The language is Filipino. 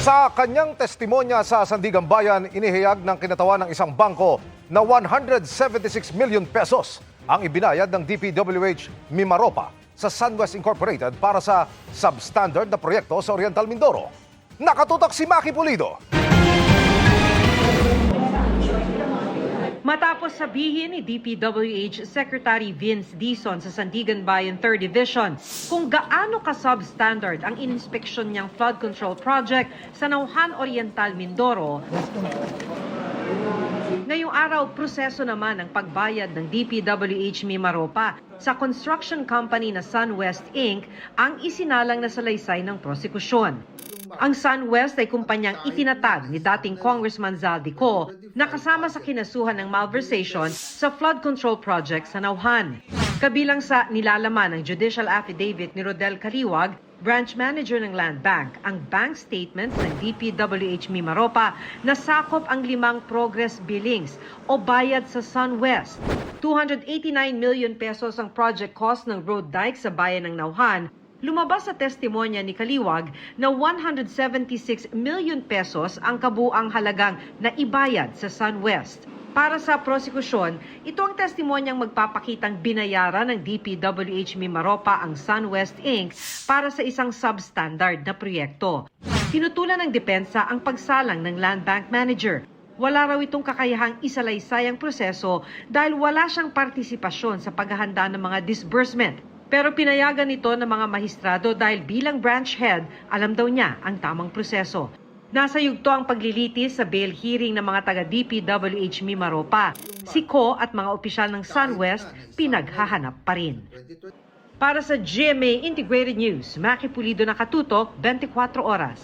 Sa kanyang testimonya sa Sandigan Bayan, inihayag ng kinatawan ng isang bangko na 176 million pesos ang ibinayad ng DPWH Mimaropa sa SunWest Incorporated para sa substandard na proyekto sa Oriental Mindoro. Nakatutok si Maki Pulido. Matapos sabihin ni DPWH Secretary Vince Dizon sa Sandigan Bayan 3rd Division kung gaano ka-substandard ang inspeksyon niyang flood control project sa Nauhan Oriental, Mindoro, ngayong araw, proseso naman ang pagbayad ng DPWH Mimaropa sa construction company na SunWest Inc. ang isinalang na salaysay ng prosekusyon. Ang SunWest ay kumpanyang itinatag ni dating Congressman Zaldico na kasama sa kinasuhan ng malversation sa flood control project sa Nauhan. Kabilang sa nilalaman ng judicial affidavit ni Rodel Kaliwag, branch manager ng Land Bank, ang bank statement ng DPWH Mimaropa na sakop ang 5 progress billings o bayad sa SunWest. 289 million pesos ang project cost ng road dike sa bayan ng Nauhan. Lumabas sa testimonya ni Kaliwag na 176 million pesos ang kabuang halagang na ibayad sa SunWest. Para sa prosekusyon, ito ang testimonyang magpapakitang binayaran ng DPWH Mimaropa ang SunWest Inc. para sa isang substandard na proyekto. Tinutulan ng depensa ang pagsalang ng Land Bank Manager. Wala raw itong kakayahang isalaysay ang proseso dahil wala siyang partisipasyon sa paghahanda ng mga disbursement. Pero pinayagan ito ng mga mahistrado dahil bilang branch head, alam daw niya ang tamang proseso. Nasa yugto ang paglilitis sa bail hearing ng mga taga-DPWH Mimaropa. Si Ko at mga opisyal ng SunWest pinaghahanap pa rin. Para sa GMA Integrated News, Maki Pulido, nakatutok 24 oras.